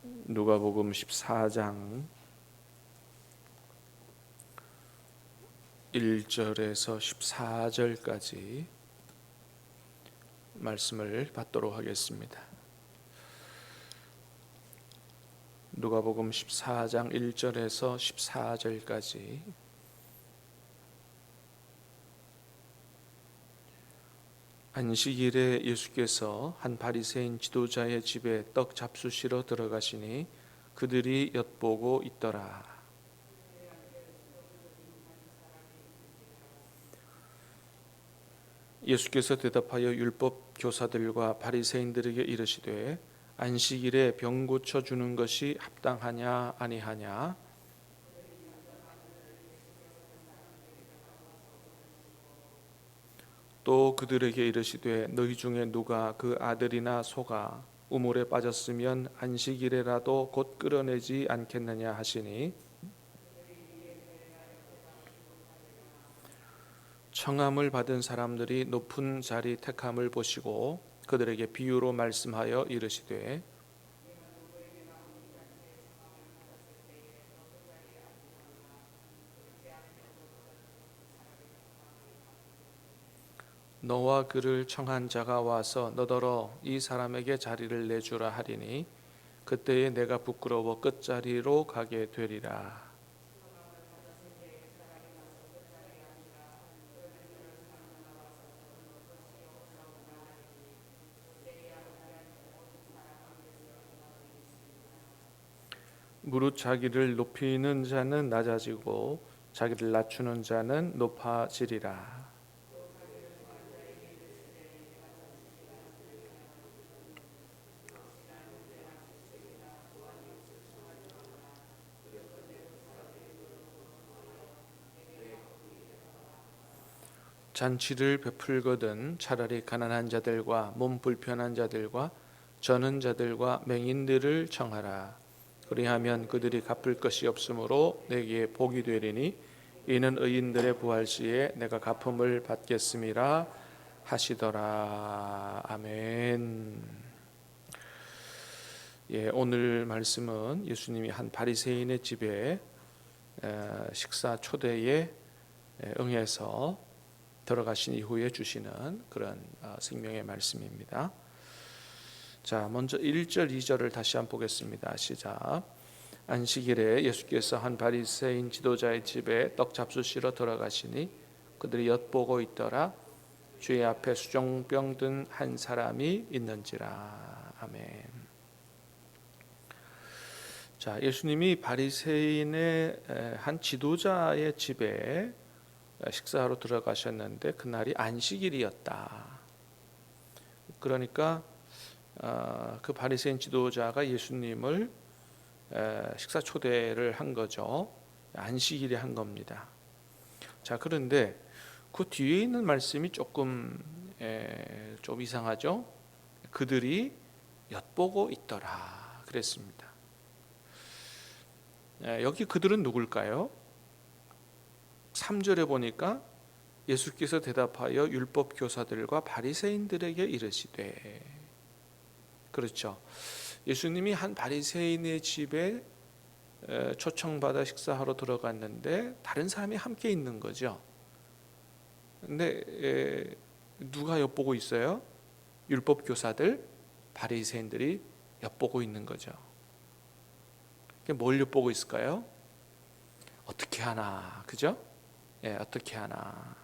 누가복음 14장 1절에서 14절까지 말씀을 받도록 하겠습니다. 누가복음 14장 1절에서 14절까지 안식일에 예수께서 한 바리새인 지도자의 집에 떡 잡수시러 들어가시니 그들이 엿보고 있더라. 예수께서 대답하여 율법 교사들과 바리새인들에게 이르시되 안식일에 병 고쳐 주는 것이 합당하냐 아니하냐. 또 그들에게 이르시되 너희 중에 누가 그 아들이나 소가 우물에 빠졌으면 안식일에라도 곧 끌어내지 않겠느냐 하시니 청함을 받은 사람들이 높은 자리 택함을 보시고 그들에게 비유로 말씀하여 이르시되 너와 그를 청한 자가 와서 너더러 이 사람에게 자리를 내주라 하리니 그때에 내가 부끄러워 끝자리로 가게 되리라. 무릇 자기를 높이는 자는 낮아지고 자기를 낮추는 자는 높아지리라. 잔치를 베풀거든 차라리 가난한 자들과 몸 불편한 자들과 저는 자들과 맹인들을 청하라. 그리하면 그들이 갚을 것이 없으므로 내게 복이 되리니 이는 의인들의 부활 시에 내가 갚음을 받겠음이라 하시더라. 아멘. 오늘 말씀은 예수님이 한 바리새인의 집에 식사 초대에 응해서 들어가신 이후에 주시는 그런 생명의 말씀입니다. 자, 먼저 1절, 2절을 다시 한번 보겠습니다. 시작. 안식일에 예수께서 한 바리새인 지도자의 집에 떡 잡수시러 들어가시니 그들이 엿보고 있더라. 주의 앞에 수종병 든 한 사람이 있는지라. 아멘. 자, 예수님이 바리새인의 한 지도자의 집에 식사하러 들어가셨는데 그날이 안식일이었다. 그러니까 그 바리새인 지도자가 예수님을 식사 초대를 한 거죠. 안식일에 한 겁니다. 자, 그런데 그 뒤에 있는 말씀이 조금 좀 이상하죠. 그들이 엿보고 있더라 그랬습니다. 여기 그들은 누굴까요? 3절에 보니까 예수께서 대답하여 율법 교사들과 바리새인들에게 이르시되, 그렇죠. 예수님이 한 바리새인의 집에 초청받아 식사하러 들어갔는데 다른 사람이 함께 있는 거죠. 근데 누가 엿보고 있어요? 율법 교사들, 바리새인들이 엿보고 있는 거죠. 뭘 엿보고 있을까요? 어떻게 하나, 그죠? 어떻게 하나.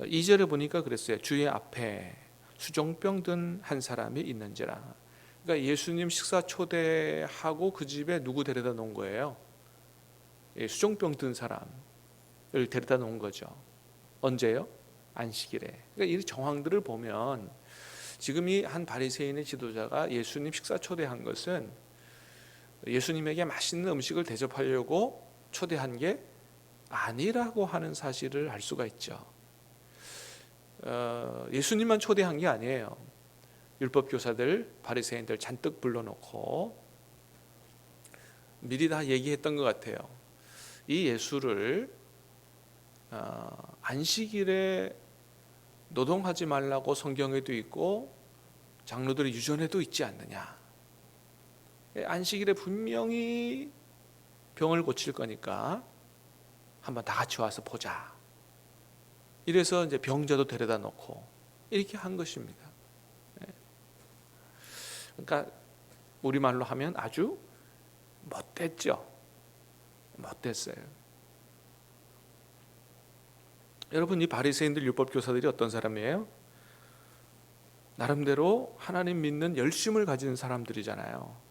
2절에 보니까 그랬어요. 주의 앞에 수종병 든 한 사람이 있는지라. 그러니까 예수님 식사 초대하고 그 집에 누구 데려다 놓은 거예요? 수종병 든 사람을 데려다 놓은 거죠. 언제요? 안식일에. 그러니까 이 정황들을 보면 지금 이 한 바리새인의 지도자가 예수님 식사 초대한 것은 예수님에게 맛있는 음식을 대접하려고 초대한 게 아니라고 하는 사실을 알 수가 있죠. 예수님만 초대한 게 아니에요. 율법 교사들, 바리새인들 잔뜩 불러놓고 미리 다 얘기했던 것 같아요. 이 예수를 안식일에 노동하지 말라고 성경에도 있고 장로들의 유전에도 있지 않느냐. 안식일에 분명히 병을 고칠 거니까 한번 다 같이 와서 보자. 이래서 이제 병자도 데려다 놓고 이렇게 한 것입니다. 그러니까 우리말로 하면 아주 못됐죠. 못됐어요. 여러분, 이 바리새인들 율법 교사들이 어떤 사람이에요? 나름대로 하나님 믿는 열심을 가진 사람들이잖아요.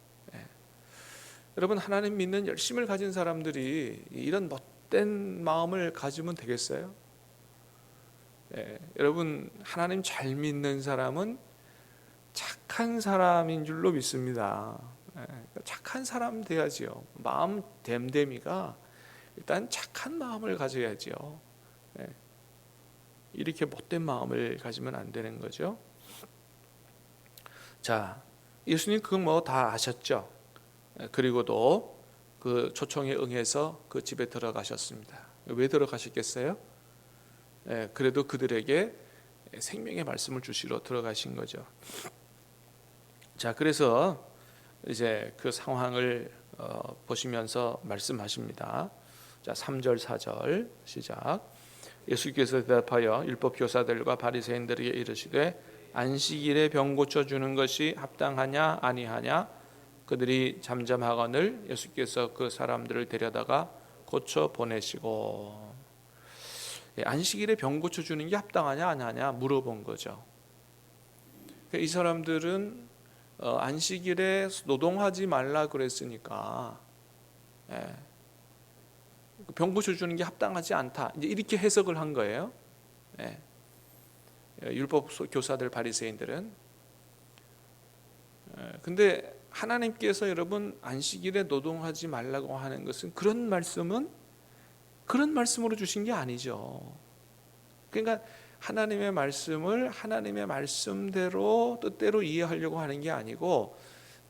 여러분, 하나님 믿는 열심을 가진 사람들이 이런 못된 마음을 가지면 되겠어요? 여러분, 하나님 잘 믿는 사람은 착한 사람인 줄로 믿습니다. 착한 사람 돼야지요. 마음 됨됨이가 일단 착한 마음을 가져야지요. 이렇게 못된 마음을 가지면 안 되는 거죠. 자, 예수님 그거 뭐 다 아셨죠? 그리고도 그 초청에 응해서 그 집에 들어가셨습니다. 왜 들어가셨겠어요? 그래도 그들에게 생명의 말씀을 주시러 들어가신 거죠. 자, 그래서 이제 그 상황을 보시면서 말씀하십니다. 자, 3절 4절 시작. 예수께서 대답하여 율법 교사들과 바리새인들에게 이르시되 안식일에 병 고쳐 주는 것이 합당하냐 아니하냐. 그들이 잠잠하거늘 예수께서 그 사람들을 데려다가 고쳐 보내시고. 안식일에 병 고쳐 주는 게 합당하냐 아니하냐 물어본 거죠. 이 사람들은 안식일에 노동하지 말라 그랬으니까 병 고쳐 주는 게 합당하지 않다. 이제 이렇게 해석을 한 거예요. 율법 교사들 바리새인들은. 근데 하나님께서 여러분 안식일에 노동하지 말라고 하는 것은 그런 말씀으로 주신 게 아니죠. 그러니까 하나님의 말씀을 하나님의 말씀대로 뜻대로 이해하려고 하는 게 아니고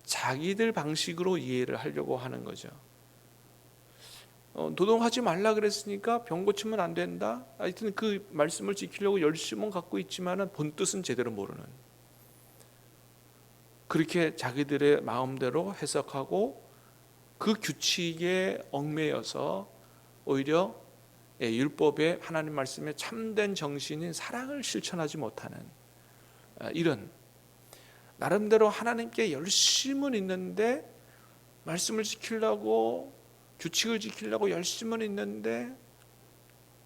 자기들 방식으로 이해를 하려고 하는 거죠. 노동하지 말라 그랬으니까 병 고치면 안 된다. 하여튼 그 말씀을 지키려고 열심은 갖고 있지만은 본 뜻은 제대로 모르는. 그렇게 자기들의 마음대로 해석하고 그 규칙에 얽매여서 오히려 율법의 하나님 말씀의 참된 정신인 사랑을 실천하지 못하는 이런 나름대로 하나님께 열심은 있는데 말씀을 지키려고 규칙을 지키려고 열심은 있는데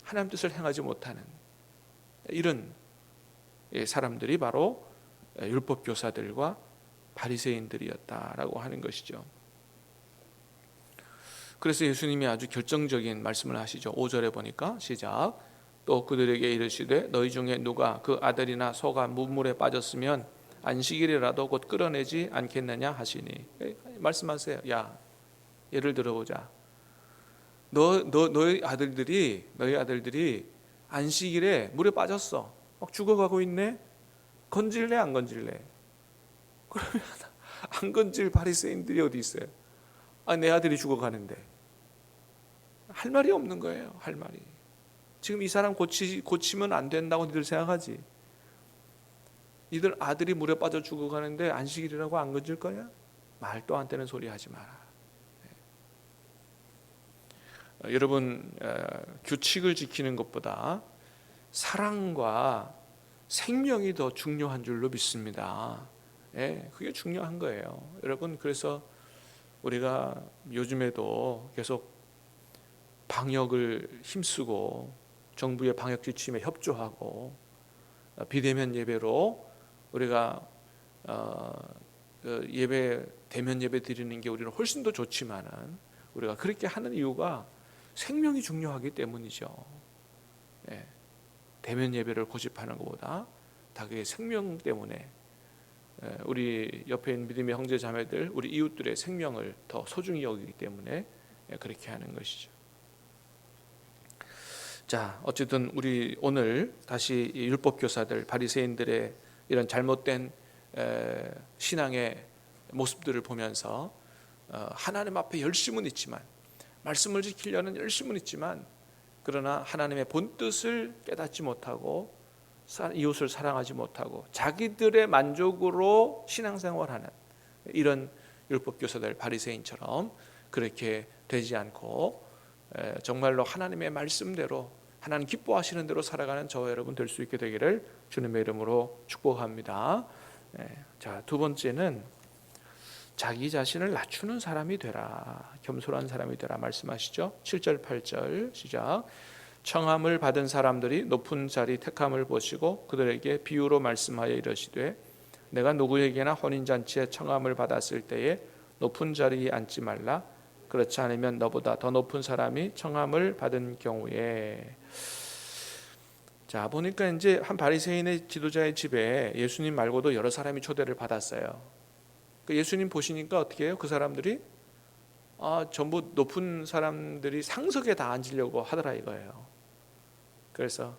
하나님 뜻을 행하지 못하는 이런 사람들이 바로 율법 교사들과 바리새인들이었다라고 하는 것이죠. 그래서 예수님이 아주 결정적인 말씀을 하시죠. 5절에 보니까 시작. 또 그들에게 이르시되 너희 중에 누가 그 아들이나 소가 문물에 빠졌으면 안식일이라도 곧 끌어내지 않겠느냐 하시니. 말씀하세요. 야, 예를 들어보자. 너희 아들들이 안식일에 물에 빠졌어. 막 죽어가고 있네. 건질래 안 건질래? 그러면 안 건질 바리새인들이 어디 있어요? 내 아들이 죽어가는데. 할 말이 없는 거예요. 할 말이. 지금 이 사람 고치면 안 된다고 니들 생각하지? 니들 아들이 물에 빠져 죽어가는데 안식일이라고 안 건질 거야? 말도 안 되는 소리 하지 마라. 여러분, 규칙을 지키는 것보다 사랑과 생명이 더 중요한 줄로 믿습니다. 그게 중요한 거예요. 여러분, 그래서 우리가 요즘에도 계속 방역을 힘쓰고 정부의 방역 지침에 협조하고 비대면 예배로 우리가 예배 대면 예배 드리는 게 우리는 훨씬 더 좋지만은 우리가 그렇게 하는 이유가 생명이 중요하기 때문이죠. 대면 예배를 고집하는 것보다 다 그게 생명 때문에 우리 옆에 있는 믿음의 형제 자매들, 우리 이웃들의 생명을 더 소중히 여기기 때문에 그렇게 하는 것이죠. 자, 어쨌든 우리 오늘 다시 율법 교사들, 바리새인들의 이런 잘못된 신앙의 모습들을 보면서 하나님 앞에 열심은 있지만 말씀을 지키려는 열심은 있지만 그러나 하나님의 본뜻을 깨닫지 못하고 이웃을 사랑하지 못하고 자기들의 만족으로 신앙생활하는 이런 율법 교사들 바리새인처럼 그렇게 되지 않고 정말로 하나님의 말씀대로 하나님 기뻐하시는 대로 살아가는 저와 여러분 될 수 있게 되기를 주님의 이름으로 축복합니다. 자, 두 번째는 자기 자신을 낮추는 사람이 되라, 겸손한 사람이 되라 말씀하시죠. 7절 8절 시작. 청함을 받은 사람들이 높은 자리 택함을 보시고 그들에게 비유로 말씀하여 이르시되 내가 누구에게나 혼인잔치에 청함을 받았을 때에 높은 자리에 앉지 말라. 그렇지 않으면 너보다 더 높은 사람이 청함을 받은 경우에. 자, 보니까 이제 한 바리새인의 지도자의 집에 예수님 말고도 여러 사람이 초대를 받았어요. 예수님 보시니까 어떻게 해요? 그 사람들이 전부 높은 사람들이 상석에 다 앉으려고 하더라 이거예요. 그래서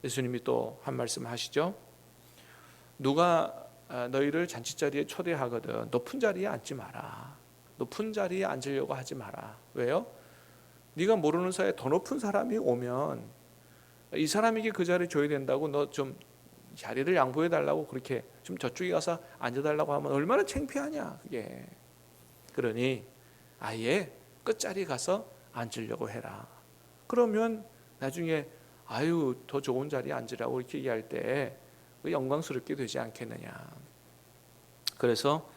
예수님이 또 한 말씀 하시죠. 누가 너희를 잔치자리에 초대하거든 높은 자리에 앉지 마라. 높은 자리에 앉으려고 하지 마라. 왜요? 네가 모르는 사이에 더 높은 사람이 오면 이 사람에게 그 자리 줘야 된다고 너 좀 자리를 양보해 달라고 그렇게 좀 저쪽에 가서 앉아달라고 하면 얼마나 창피하냐 그게. 그러니 아예 끝자리 가서 앉으려고 해라. 그러면 나중에 아유 더 좋은 자리에 앉으라고 이렇게 얘기할 때 영광스럽게 되지 않겠느냐. 그래서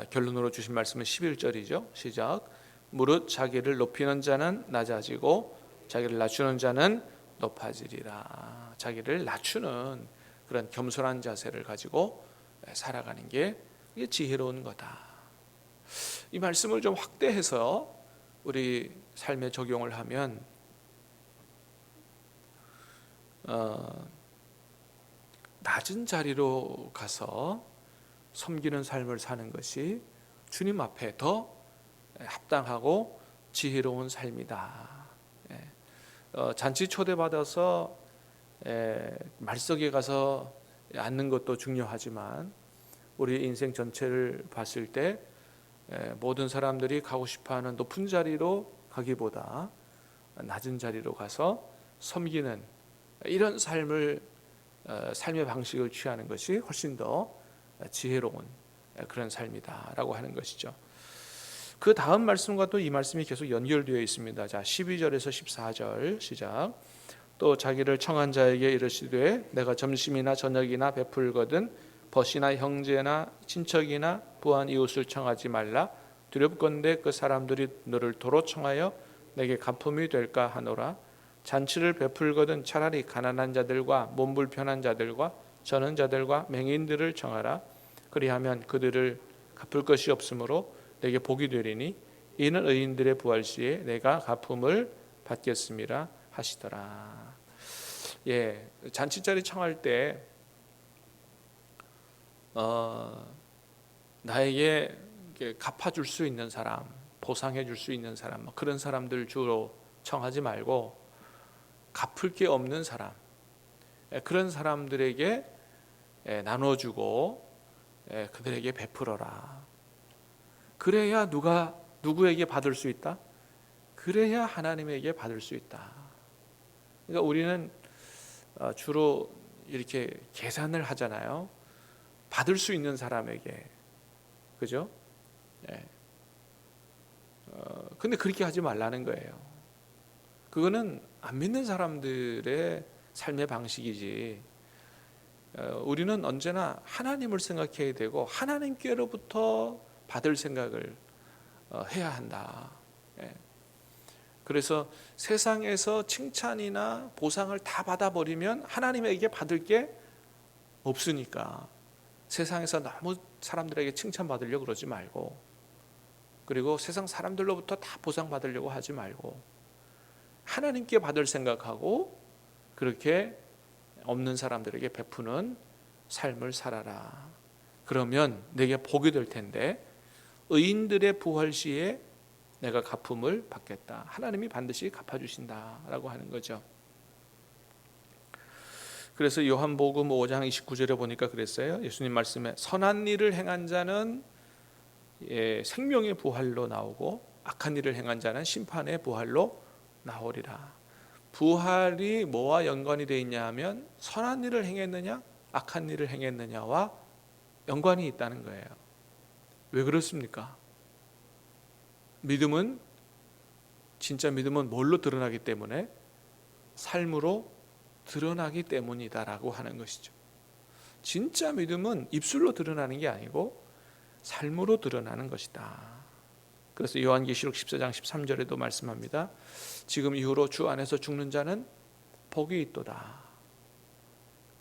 결론으로 주신 말씀은 11절이죠. 시작. 무릇 자기를 높이는 자는 낮아지고 자기를 낮추는 자는 높아지리라. 자기를 낮추는 그런 겸손한 자세를 가지고 살아가는 게 이게 지혜로운 거다. 이 말씀을 좀 확대해서 우리 삶에 적용을 하면 낮은 자리로 가서 섬기는 삶을 사는 것이 주님 앞에 더 합당하고 지혜로운 삶이다. 잔치 초대받아서 말석에 가서 앉는 것도 중요하지만 우리 인생 전체를 봤을 때 모든 사람들이 가고 싶어하는 높은 자리로 가기보다 낮은 자리로 가서 섬기는 이런 삶의 방식을 취하는 것이 훨씬 더 지혜로운 그런 삶이다라고 하는 것이죠. 그 다음 말씀과 또 이 말씀이 계속 연결되어 있습니다. 자, 12절에서 14절 시작. 또 자기를 청한 자에게 이르시되 내가 점심이나 저녁이나 베풀거든 벗이나 형제나 친척이나 부한 이웃을 청하지 말라. 두렵건대 그 사람들이 너를 도로 청하여 내게 가품이 될까 하노라. 잔치를 베풀거든 차라리 가난한 자들과 몸 불편한 자들과 저는 자들과 맹인들을 청하라. 그리하면 그들을 갚을 것이 없으므로 내게 복이 되리니 이는 의인들의 부활 시에 내가 갚음을 받겠음이라 하시더라. 잔치자리 청할 때 나에게 갚아줄 수 있는 사람, 보상해줄 수 있는 사람, 그런 사람들 주로 청하지 말고 갚을 게 없는 사람, 그런 사람들에게 나눠주고 그들에게 베풀어라. 그래야 누구에게 받을 수 있다? 그래야 하나님에게 받을 수 있다. 그러니까 우리는 주로 이렇게 계산을 하잖아요. 받을 수 있는 사람에게, 그죠? 근데 그렇게 하지 말라는 거예요. 그거는 안 믿는 사람들의 삶의 방식이지. 우리는 언제나 하나님을 생각해야 되고 하나님께로부터 받을 생각을 해야 한다. 그래서 세상에서 칭찬이나 보상을 다 받아버리면 하나님에게 받을 게 없으니까 세상에서 너무 사람들에게 칭찬받으려고 그러지 말고, 그리고 세상 사람들로부터 다 보상받으려고 하지 말고 하나님께 받을 생각하고 그렇게 없는 사람들에게 베푸는 삶을 살아라. 그러면 내게 복이 될 텐데 의인들의 부활 시에 내가 갚음을 받겠다. 하나님이 반드시 갚아주신다라고 하는 거죠. 그래서 요한복음 5장 29절에 보니까 그랬어요. 예수님 말씀에 선한 일을 행한 자는 생명의 부활로 나오고 악한 일을 행한 자는 심판의 부활로 나오리라. 부활이 뭐와 연관이 되어 있냐 하면 선한 일을 행했느냐 악한 일을 행했느냐와 연관이 있다는 거예요. 왜 그렇습니까? 믿음은 진짜 믿음은 뭘로 드러나기 때문에? 삶으로 드러나기 때문이다라고 하는 것이죠. 진짜 믿음은 입술로 드러나는 게 아니고 삶으로 드러나는 것이다. 그래서 요한계시록 14장 13절에도 말씀합니다. 지금 이후로 주 안에서 죽는 자는 복이 있도다.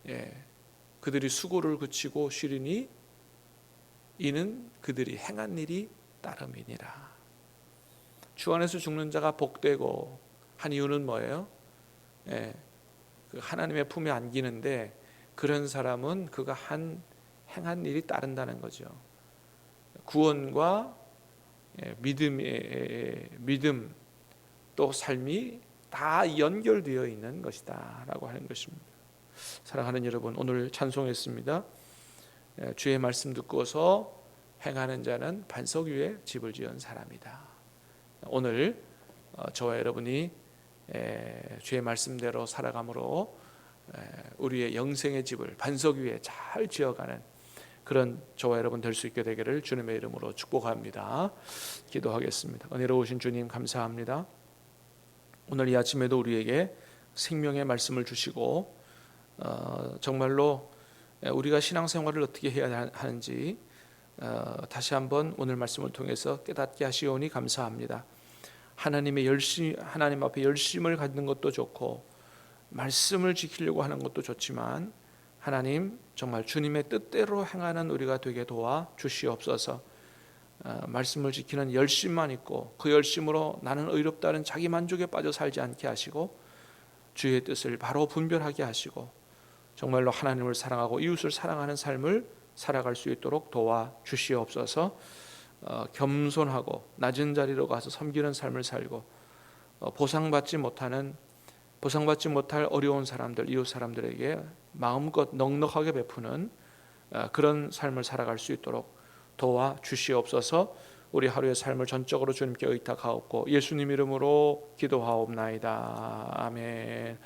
예, 그들이 수고를 그치고 쉬리니 이는 그들이 행한 일이 따름이니라. 주 안에서 죽는 자가 복되고 한 이유는 뭐예요? 예, 그 하나님의 품에 안기는데 그런 사람은 그가 행한 일이 따른다는 거죠. 구원과 믿음 또 삶이 다 연결되어 있는 것이다라고 하는 것입니다. 사랑하는 여러분, 오늘 찬송했습니다. 주의 말씀 듣고서 행하는 자는 반석 위에 집을 지은 사람이다. 오늘 저와 여러분이 주의 말씀대로 살아감으로 우리의 영생의 집을 반석 위에 잘 지어가는 그런 저와 여러분 될 수 있게 되기를 주님의 이름으로 축복합니다. 기도하겠습니다. 은혜로우신 주님 감사합니다. 오늘 이 아침에도 우리에게 생명의 말씀을 주시고 정말로 우리가 신앙생활을 어떻게 해야 하는지 다시 한번 오늘 말씀을 통해서 깨닫게 하시오니 감사합니다. 하나님 앞에 열심을 갖는 것도 좋고 말씀을 지키려고 하는 것도 좋지만 하나님 정말 주님의 뜻대로 행하는 우리가 되게 도와 주시옵소서. 말씀을 지키는 열심만 있고 그 열심으로 나는 의롭다는 자기 만족에 빠져 살지 않게 하시고 주의 뜻을 바로 분별하게 하시고 정말로 하나님을 사랑하고 이웃을 사랑하는 삶을 살아갈 수 있도록 도와 주시옵소서. 겸손하고 낮은 자리로 가서 섬기는 삶을 살고 보상받지 못할 어려운 사람들, 이웃 사람들에게 마음껏 넉넉하게 베푸는 그런 삶을 살아갈 수 있도록 도와 주시옵소서. 우리 하루의 삶을 전적으로 주님께 의탁하옵고 예수님 이름으로 기도하옵나이다. 아멘.